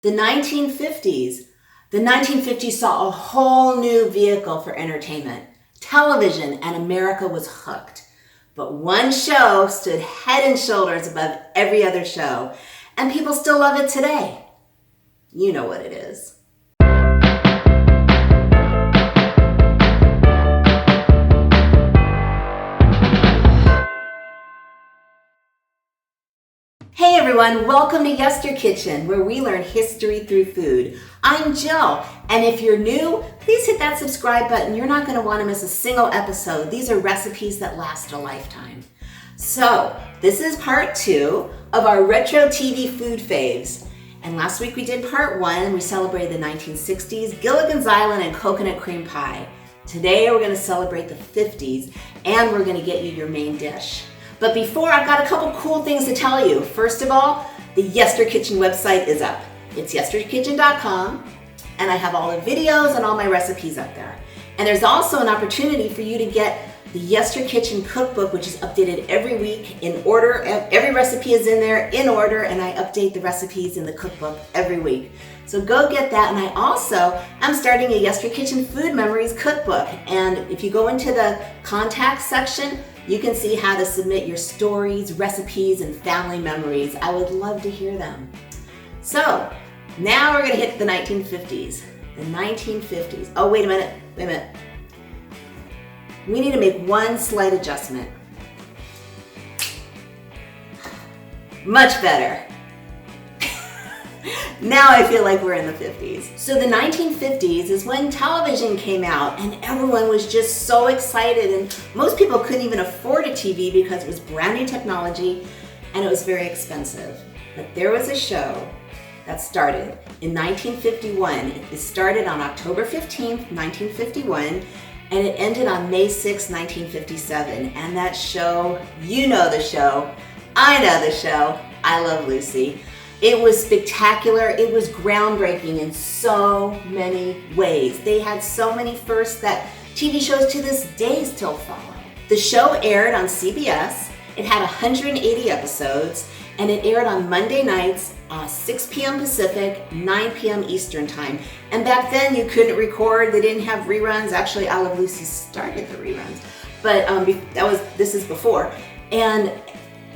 The 1950s. The 1950s saw a whole new vehicle for entertainment, television, and America was hooked. But one show stood head and shoulders above every other show, and people still love it today. You know what it is. Hey everyone, welcome to YesterKitchen, where we learn history through food. I'm Jill, and if you're new, please hit that subscribe button. You're not going to want to miss a single episode. These are recipes that last a lifetime. So, this is part 2 of our Retro TV Food Faves. And last week we did part 1, we celebrated the 1960s, Gilligan's Island and coconut cream pie. Today we're going to celebrate the 50s, and we're going to get you your main dish. But before, I've got a couple cool things to tell you. First of all, the YesterKitchen website is up. It's YesterKitchen.com, and I have all the videos and all my recipes up there. And there's also an opportunity for you to get the YesterKitchen cookbook, which is updated every week in order. Every recipe is in there in order, and I update the recipes in the cookbook every week. So go get that. And I also am starting a YesterKitchen Food Memories cookbook. And if you go into the contact section, you can see how to submit your stories, recipes, and family memories. I would love to hear them. So now we're gonna hit the 1950s. The 1950s. Oh, wait a minute. We need to make one slight adjustment. Much better. Now I feel like we're in the 50s. So the 1950s is when television came out and everyone was just so excited, and most people couldn't even afford a TV because it was brand new technology and it was very expensive. But there was a show that started in 1951. It started on October 15th, 1951, and it ended on May 6, 1957. And that show, you know the show, I know the show, I Love Lucy. It was spectacular. It was groundbreaking in so many ways. They had so many firsts that TV shows to this day still follow. The show aired on CBS. It had 180 episodes, and it aired on Monday nights, 6 p.m. Pacific, 9 p.m. Eastern time. And back then you couldn't record. They didn't have reruns. Actually, I Love Lucy started the reruns, but this is before. And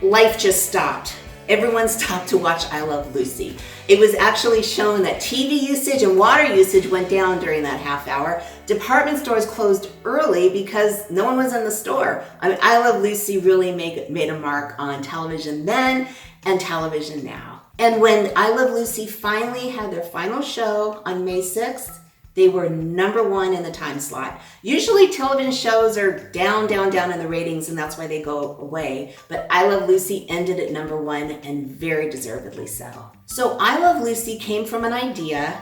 life just stopped. Everyone stopped to watch I Love Lucy. It was actually shown that TV usage and water usage went down during that half hour. Department stores closed early because no one was in the store. I mean, I Love Lucy really made a mark on television then and television now. And when I Love Lucy finally had their final show on May 6th, they were #1 in the time slot. Usually television shows are down in the ratings, and that's why they go away. But I Love Lucy ended at #1, and very deservedly so. So I Love Lucy came from an idea.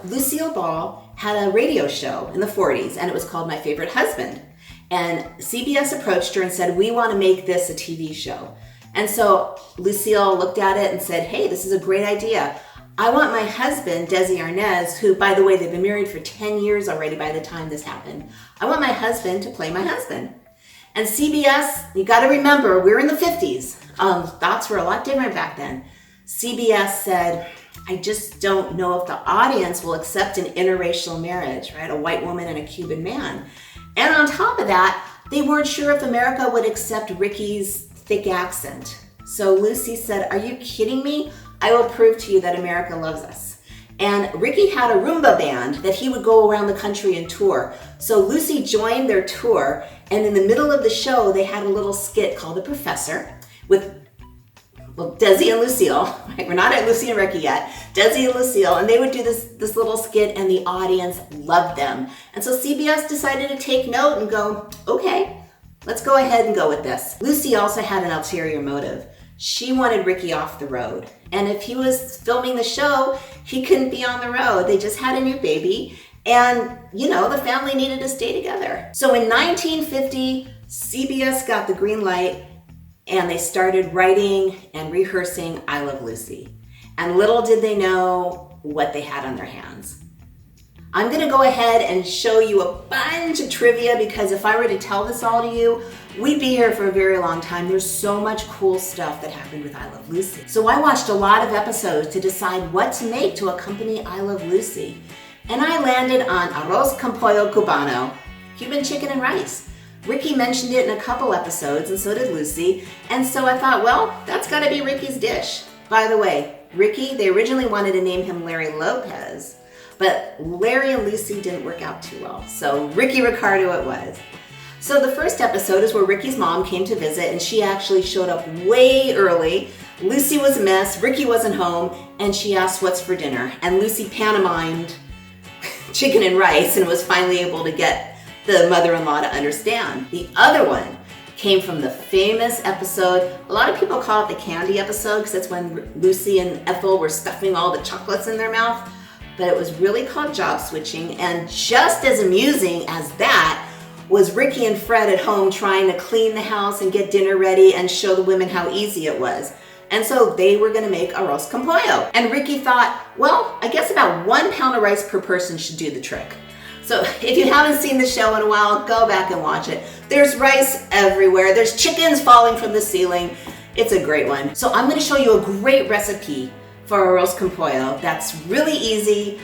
Lucille Ball had a radio show in the 40s, and it was called My Favorite Husband. And CBS approached her and said, we want to make this a TV show. And so Lucille looked at it and said, hey, this is a great idea. I want my husband, Desi Arnaz, who, by the way, they've been married for 10 years already by the time this happened. I want my husband to play my husband. And CBS, you got to remember, we're in the 50s. Thoughts were a lot different back then. CBS said, I just don't know if the audience will accept an interracial marriage, right? A white woman and a Cuban man. And on top of that, they weren't sure if America would accept Ricky's thick accent. So Lucy said, are you kidding me? I will prove to you that America loves us. And Ricky had a Roomba band that he would go around the country and tour. So Lucy joined their tour, and in the middle of the show, they had a little skit called The Professor with, Desi and Lucille. Right? We're not at Lucy and Ricky yet. Desi and Lucille, and they would do this little skit, and the audience loved them. And so CBS decided to take note and go, okay, let's go ahead and go with this. Lucy also had an ulterior motive. She wanted Ricky off the road. And if he was filming the show, he couldn't be on the road. They just had a new baby. And, the family needed to stay together. So in 1950, CBS got the green light and they started writing and rehearsing I Love Lucy. And little did they know what they had on their hands. I'm gonna go ahead and show you a bunch of trivia because if I were to tell this all to you, we'd be here for a very long time. There's so much cool stuff that happened with I Love Lucy. So I watched a lot of episodes to decide what to make to accompany I Love Lucy. And I landed on Arroz con Pollo Cubano, Cuban chicken and rice. Ricky mentioned it in a couple episodes and so did Lucy. And so I thought, well, that's gotta be Ricky's dish. By the way, Ricky, they originally wanted to name him Larry Lopez, but Larry and Lucy didn't work out too well. So Ricky Ricardo it was. So the first episode is where Ricky's mom came to visit and she actually showed up way early. Lucy was a mess, Ricky wasn't home, and she asked what's for dinner. And Lucy pantomimed chicken and rice and was finally able to get the mother-in-law to understand. The other one came from the famous episode. A lot of people call it the candy episode because that's when Lucy and Ethel were stuffing all the chocolates in their mouth. But it was really called Job Switching, and just as amusing as that was Ricky and Fred at home trying to clean the house and get dinner ready and show the women how easy it was. And so they were gonna make arroz con pollo. And Ricky thought, well, I guess about 1 pound of rice per person should do the trick. So if you haven't seen the show in a while, go back and watch it. There's rice everywhere. There's chickens falling from the ceiling. It's a great one. So I'm gonna show you a great recipe for arroz con pollo that's really easy,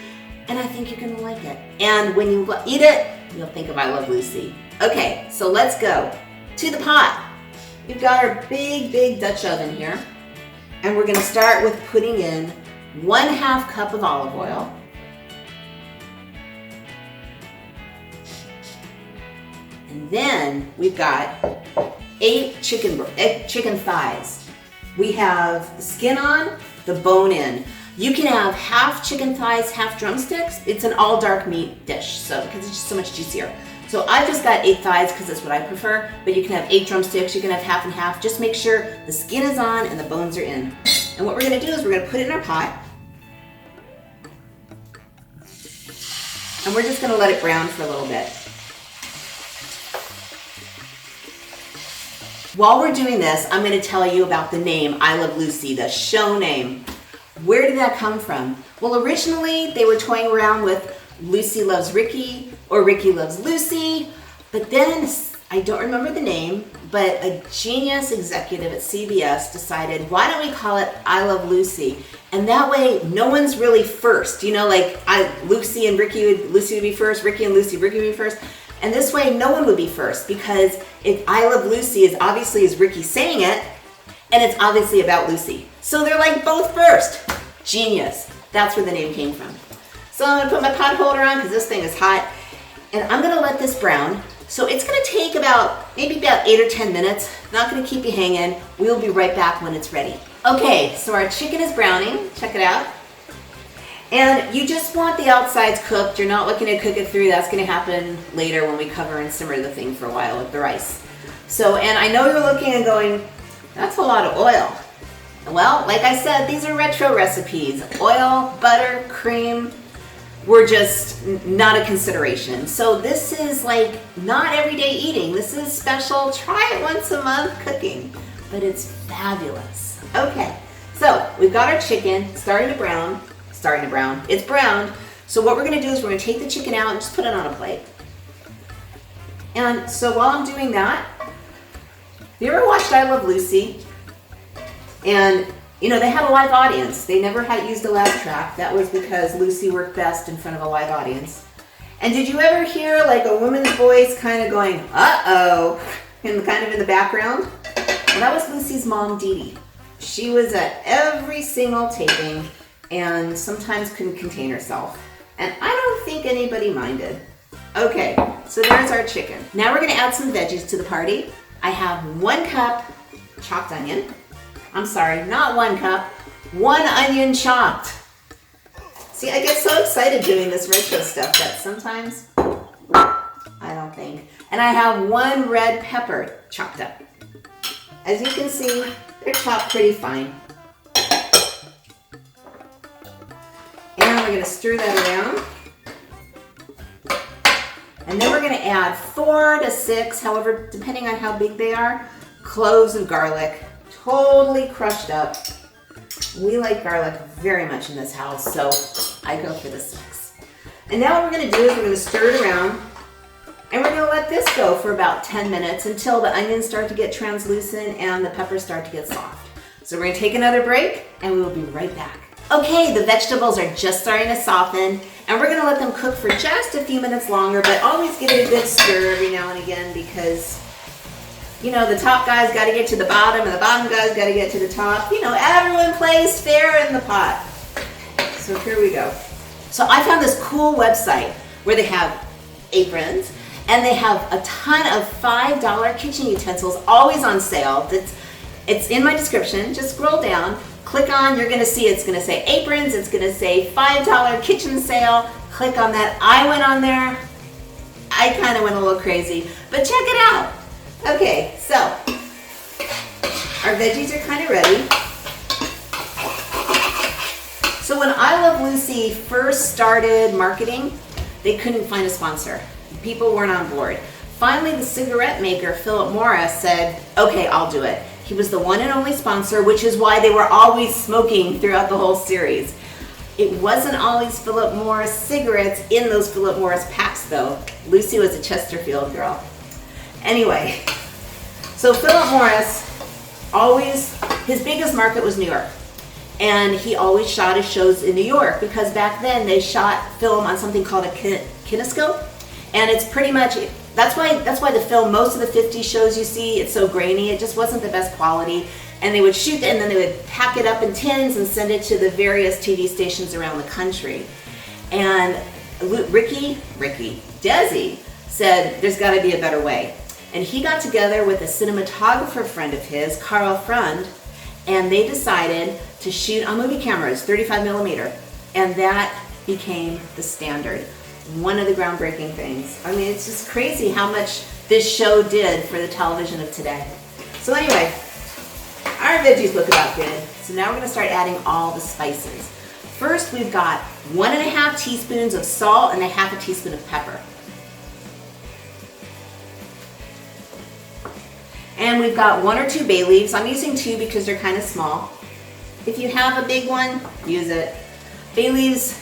and I think you're gonna like it. And when you eat it, you'll think of I Love Lucy. Okay, so let's go to the pot. We've got our big Dutch oven here, and we're gonna start with putting in 1/2 cup of olive oil. And then we've got 8 chicken thighs. We have the skin on, the bone in. You can have half chicken thighs, half drumsticks. It's an all dark meat dish, so because it's just so much juicier. So I've just got 8 thighs because that's what I prefer, but you can have 8 drumsticks, you can have half and half. Just make sure the skin is on and the bones are in. And what we're gonna do is we're gonna put it in our pot. And we're just gonna let it brown for a little bit. While we're doing this, I'm gonna tell you about the name I Love Lucy, the show name. Where did that come from? Well, originally they were toying around with Lucy Loves Ricky or Ricky Loves Lucy, but then I don't remember the name, but a genius executive at CBS decided, why don't we call it I Love Lucy? And that way no one's really first. You know, like Lucy and Ricky, Lucy would be first, Ricky and Lucy, Ricky would be first. And this way no one would be first because if I Love Lucy is obviously is Ricky saying it, and it's obviously about Lucy. So they're like both first. Genius. That's where the name came from. So I'm gonna put my pot holder on because this thing is hot. And I'm gonna let this brown. So it's gonna take maybe about 8 or 10 minutes. Not gonna keep you hanging. We'll be right back when it's ready. Okay, so our chicken is browning. Check it out. And you just want the outsides cooked. You're not looking to cook it through. That's gonna happen later when we cover and simmer the thing for a while with the rice. So, and I know you're looking and going, that's a lot of oil. Well, like I said, these are retro recipes. Oil, butter, cream were just not a consideration. So this is like not everyday eating. This is special, try it once a month cooking, but it's fabulous. Okay, so we've got our chicken starting to brown. It's browned. So what we're gonna do is we're gonna take the chicken out and just put it on a plate. And so while I'm doing that, have you ever watched I Love Lucy? And you know, they had a live audience. They never had used a laugh track. That was because Lucy worked best in front of a live audience. And did you ever hear like a woman's voice kind of going, uh-oh, in the background? Well, that was Lucy's mom, Dee Dee. She was at every single taping and sometimes couldn't contain herself. And I don't think anybody minded. Okay, so there's our chicken. Now we're gonna add some veggies to the party. I have 1 cup chopped onion. I'm sorry, not 1 cup, 1 onion chopped. See, I get so excited doing this retro stuff that sometimes I don't think. And I have 1 red pepper chopped up. As you can see, they're chopped pretty fine. And we're gonna stir that around. And then we're gonna add 4 to 6, however, depending on how big they are, cloves of garlic, totally crushed up. We like garlic very much in this house, so I go for the 6. And now what we're gonna do is we're gonna stir it around, and we're gonna let this go for about 10 minutes until the onions start to get translucent and the peppers start to get soft. So we're gonna take another break, and we will be right back. Okay, the vegetables are just starting to soften, and we're gonna let them cook for just a few minutes longer, but always give it a good stir every now and again because, you know, the top guy's gotta get to the bottom and the bottom guy's gotta get to the top. You know, everyone plays fair in the pot. So here we go. So I found this cool website where they have aprons and they have a ton of $5 kitchen utensils always on sale. It's in my description. Just scroll down, click on, you're gonna see it's gonna say aprons, it's gonna say $5 kitchen sale. Click on that. I went on there. I kind of went a little crazy, but check it out. Okay, so our veggies are kind of ready. So when I Love Lucy first started marketing, they couldn't find a sponsor. People weren't on board. Finally, the cigarette maker, Philip Morris, said, okay, I'll do it. He was the one and only sponsor, which is why they were always smoking throughout the whole series. It wasn't always Philip Morris cigarettes in those Philip Morris packs, though. Lucy was a Chesterfield girl. Anyway, so Philip Morris always, his biggest market was New York. And he always shot his shows in New York because back then they shot film on something called a kinescope. And it's pretty much, that's why the film, most of the 50s shows you see, it's so grainy, it just wasn't the best quality. And they would shoot it and then they would pack it up in tins and send it to the various TV stations around the country. And Desi said, there's gotta be a better way. And he got together with a cinematographer friend of his, Carl Frund, and they decided to shoot on movie cameras, 35 millimeter. And that became the standard. One of the groundbreaking things. I mean, it's just crazy how much this show did for the television of today. So anyway, our veggies look about good. So now we're gonna start adding all the spices. First, we've got 1.5 teaspoons of salt and 1/2 teaspoon of pepper. And we've got 1 or 2 bay leaves. I'm using 2 because they're kind of small. If you have a big one, use it. Bay leaves,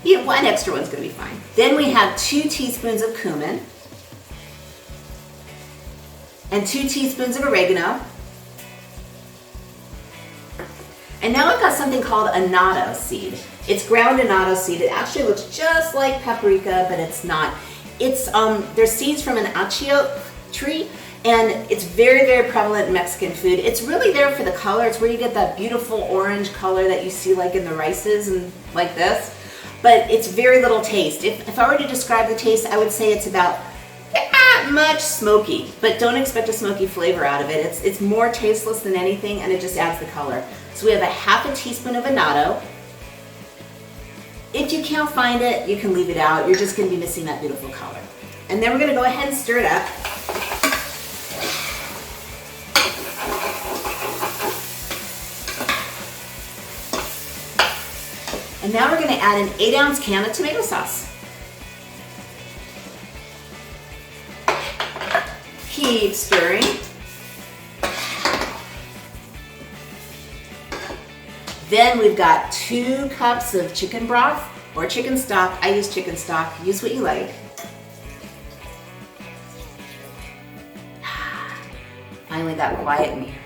yeah, 1 extra one's gonna be fine. Then we have 2 teaspoons of cumin and 2 teaspoons of oregano. And now I've got something called annotto seed. It's ground annotto seed. It actually looks just like paprika, but it's not. It's there's seeds from an achiote tree. And it's very, very prevalent in Mexican food. It's really there for the color. It's where you get that beautiful orange color that you see like in the rices and like this. But it's very little taste. If I were to describe the taste, I would say it's about that much smoky, but don't expect a smoky flavor out of it. It's more tasteless than anything and it just adds the color. So we have 1/2 teaspoon of annotto. If you can't find it, you can leave it out. You're just gonna be missing that beautiful color. And then we're gonna go ahead and stir it up. And now we're gonna add an 8-ounce can of tomato sauce. Keep stirring. Then we've got 2 cups of chicken broth or chicken stock. I use chicken stock, use what you like. Finally got quiet in here.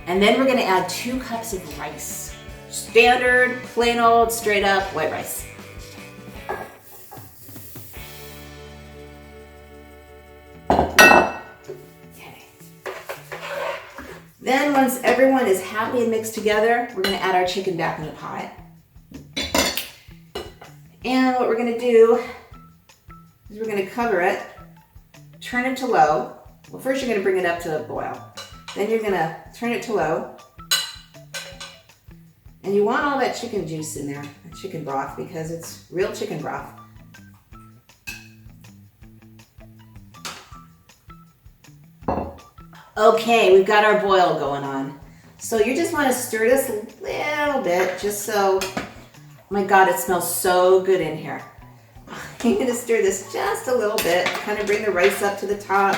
And then we're gonna add 2 cups of rice. Standard, plain old, straight up white rice. Okay. Then once everyone is happy and mixed together, we're gonna add our chicken back in the pot. And what we're gonna do is we're gonna cover it, turn it to low. Well, first you're gonna bring it up to a boil. Then you're gonna turn it to low. And you want all that chicken juice in there, that chicken broth, because it's real chicken broth. Okay, we've got our boil going on. So you just wanna stir this a little bit, just so, oh my God, it smells so good in here. You're gonna stir this just a little bit, kind of bring the rice up to the top.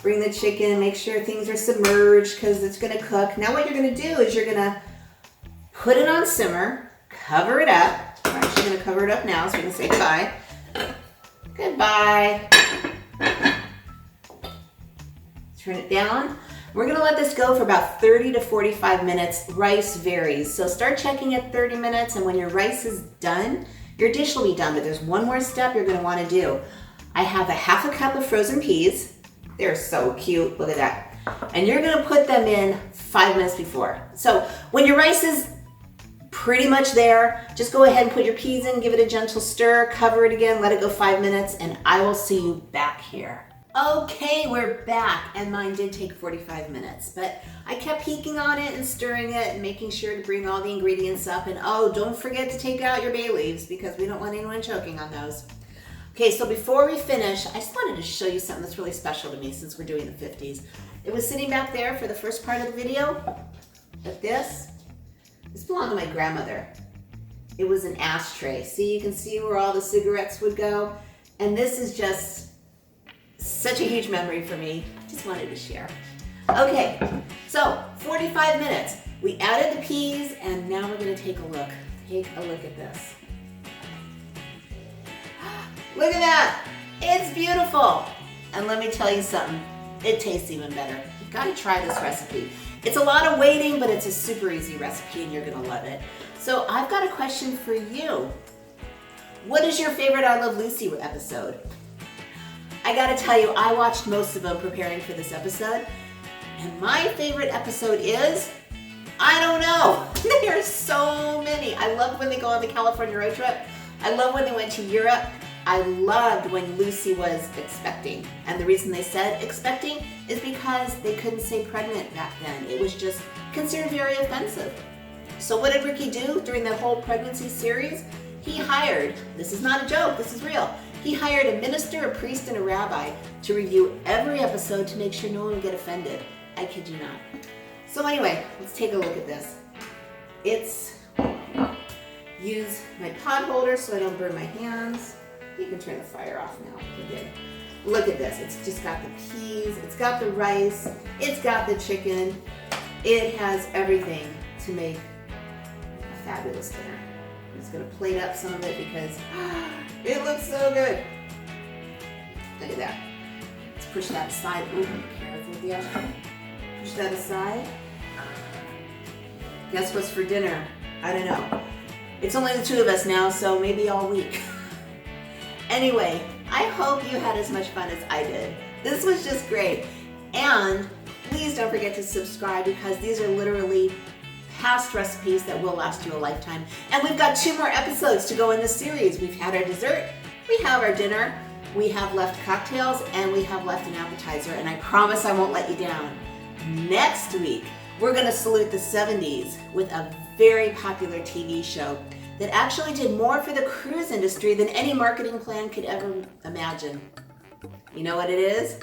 Bring the chicken, make sure things are submerged because it's gonna cook. Now what you're gonna do is you're gonna Put it on simmer, cover it up. We're actually going to cover it up now so we can say goodbye. Goodbye. Turn it down. We're going to let this go for about 30 to 45 minutes. Rice varies. So start checking at 30 minutes, and when your rice is done, your dish will be done, but there's one more step you're going to want to do. I have a half a cup of frozen peas. They're so cute. Look at that. And you're going to put them in 5 minutes before. So when your rice is pretty much there, just go ahead and put your peas in, give it a gentle stir, cover it again, let it go 5 minutes, and I will see you back here. Okay, we're back, and mine did take 45 minutes, but I kept peeking on it and stirring it and making sure to bring all the ingredients up. And oh, don't forget to take out your bay leaves because we don't want anyone choking on those. Okay, so before we finish, I just wanted to show you something that's really special to me since we're doing the 50s. It was sitting back there for the first part of the video, but this belonged to my grandmother. It was an ashtray. See, you can see where all the cigarettes would go. And this is just such a huge memory for me. I just wanted to share. Okay, so 45 minutes. We added the peas, and now we're gonna take a look. Take a look at this. Look at that, it's beautiful. And let me tell you something, it tastes even better. You've gotta try this recipe. It's a lot of waiting, but it's a super easy recipe and you're gonna love it. So I've got a question for you. What is your favorite I Love Lucy episode? I gotta tell you, I watched most of them preparing for this episode, and my favorite episode is, I don't know. There are so many. I loved when they go on the California road trip. I love when they went to Europe. I loved when Lucy was expecting. And the reason they said expecting is because they couldn't say pregnant back then. It was just considered very offensive. So what did Ricky do during the whole pregnancy series? He hired, this is not a joke, this is real, he hired a minister, a priest, and a rabbi to review every episode to make sure no one would get offended. I kid you not. So anyway, let's take a look at this. Use my pot holder so I don't burn my hands. You can turn the fire off now. Okay. Look at this. It's just got the peas, it's got the rice, it's got the chicken. It has everything to make a fabulous dinner. I'm just going to plate up some of it because it looks so good. Look at that. Let's push that aside. Ooh, careful with the ashtray. Push that aside. Guess what's for dinner? I don't know. It's only the two of us now, so maybe all week. Anyway, I hope you had as much fun as I did. This was just great. And please don't forget to subscribe because these are literally past recipes that will last you a lifetime. And we've got 2 more episodes to go in this series. We've had our dessert, we have our dinner, we have left cocktails, and we have left an appetizer. And I promise I won't let you down. Next week, we're gonna salute the 70s with a very popular TV show that actually did more for the cruise industry than any marketing plan could ever imagine. You know what it is?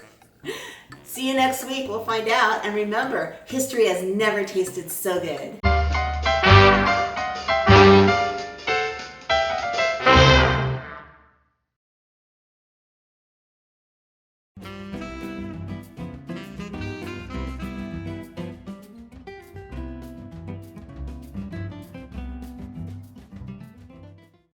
See you next week, we'll find out. And remember, history has never tasted so good.